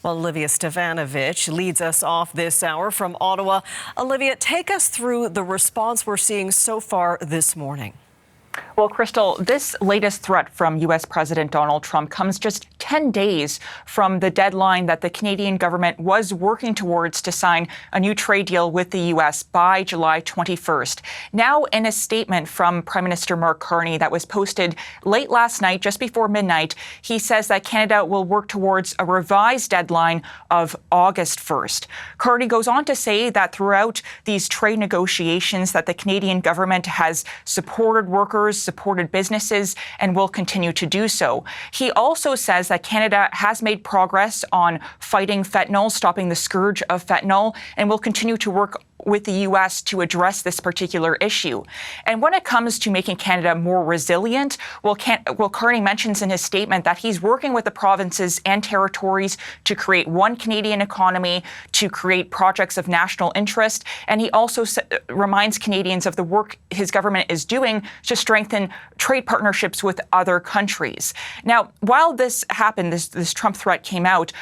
Well, Olivia Stefanovic leads us off this hour from Ottawa. Olivia, take us through the response we're seeing so far this morning. Well, Crystal, this latest threat from U.S. President Donald Trump comes just 10 days from the deadline that the Canadian government was working towards to sign a new trade deal with the U.S. by July 21st. Now, in a statement from Prime Minister Mark Carney that was posted late last night, just before midnight, he says that Canada will work towards a revised deadline of August 1st. Carney goes on to say that throughout these trade negotiations that the Canadian government has supported workers, supported businesses, and will continue to do so. He also says that Canada has made progress on fighting fentanyl, stopping the scourge of fentanyl, and will continue to work with the U.S. to address this particular issue. And when it comes to making Canada more resilient, Carney mentions in his statement that he's working with the provinces and territories to create one Canadian economy, to create projects of national interest. And he also reminds Canadians of the work his government is doing to strengthen trade partnerships with other countries. Now, while this happened, this Trump threat came out,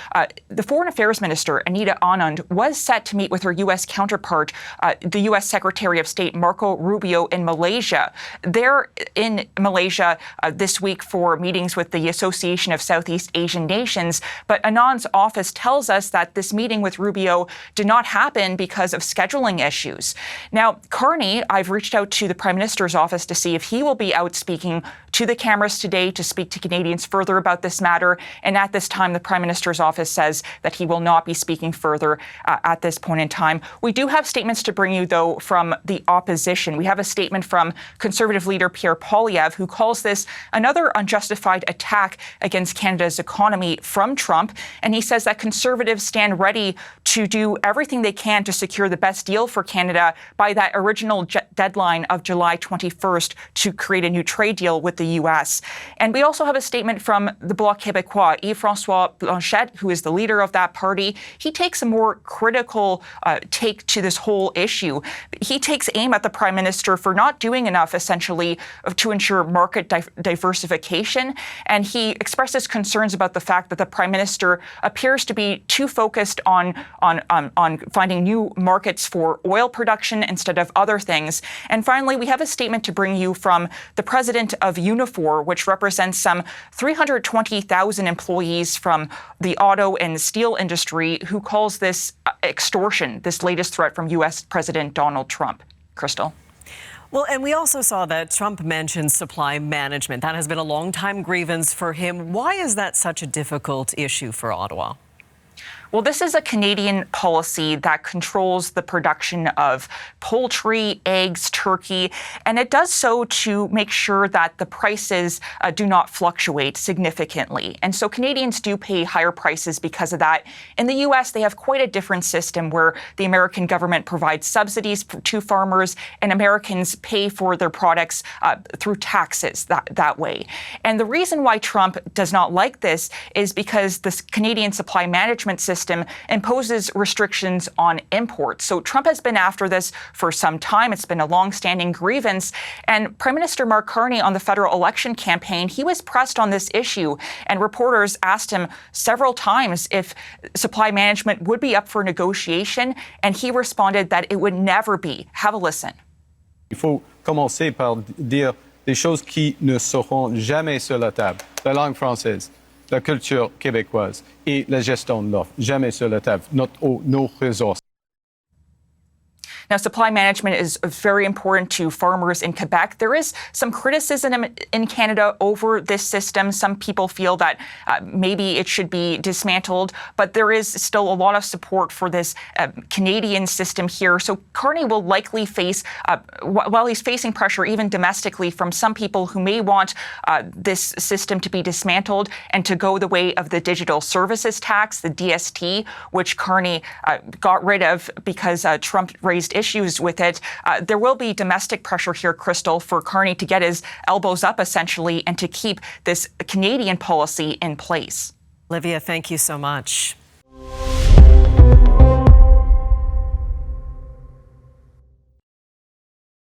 the Foreign Affairs Minister, Anita Anand, was set to meet with her U.S. counterpart, the U.S. Secretary of State Marco Rubio in Malaysia. They're in Malaysia this week for meetings with the Association of Southeast Asian Nations. But Anand's office tells us that this meeting with Rubio did not happen because of scheduling issues. Now, Carney, I've reached out to the Prime Minister's office to see if he will be out speaking to the cameras today to speak to Canadians further about this matter. And at this time, the Prime Minister's office says that he will not be speaking further at this point in time. We do have statements to bring you, though, from the opposition. We have a statement from Conservative leader Pierre Poilievre, who calls this another unjustified attack against Canada's economy from Trump. And he says that Conservatives stand ready to do everything they can to secure the best deal for Canada by that original deadline of July 21st to create a new trade deal with the U.S. And we also have a statement from the Bloc Québécois, Yves-François Blanchet, who is the leader of that party. He takes a more critical take to this whole issue. He takes aim at the Prime Minister for not doing enough, essentially, to ensure market diversification. And he expresses concerns about the fact that the Prime Minister appears to be too focused on finding new markets for oil production instead of other things. And finally, we have a statement to bring you from the president of Unifor, which represents some 320,000 employees from the auto and steel industry, who calls this extortion, this latest threat from U.S. President Donald Trump. Crystal. Well, and we also saw that Trump mentioned supply management. That has been a long-time grievance for him. Why is that such a difficult issue for Ottawa? Well, this is a Canadian policy that controls the production of poultry, eggs, turkey, and it does so to make sure that the prices do not fluctuate significantly. And so Canadians do pay higher prices because of that. In the U.S., they have quite a different system where the American government provides subsidies to farmers and Americans pay for their products through taxes that way. And the reason why Trump does not like this is because the Canadian supply management system imposes restrictions on imports. So Trump has been after this for some time. It's been a long-standing grievance. And Prime Minister Mark Carney on the federal election campaign, he was pressed on this issue. And reporters asked him several times if supply management would be up for negotiation. And he responded that it would never be. Have a listen. Il faut commencer par dire des choses qui ne seront jamais sur la table. La langue française, la culture québécoise et la gestion de l'offre. Jamais sur la table. Nos ressources. Now, supply management is very important to farmers in Quebec. There is some criticism in Canada over this system. Some people feel that maybe it should be dismantled, but there is still a lot of support for this Canadian system here. So Carney will likely face, while he's facing pressure even domestically from some people who may want this system to be dismantled and to go the way of the digital services tax, the DST, which Carney got rid of because Trump raised issues with it. There will be domestic pressure here, Crystal, for Carney to get his elbows up, essentially, and to keep this Canadian policy in place. Olivia, thank you so much.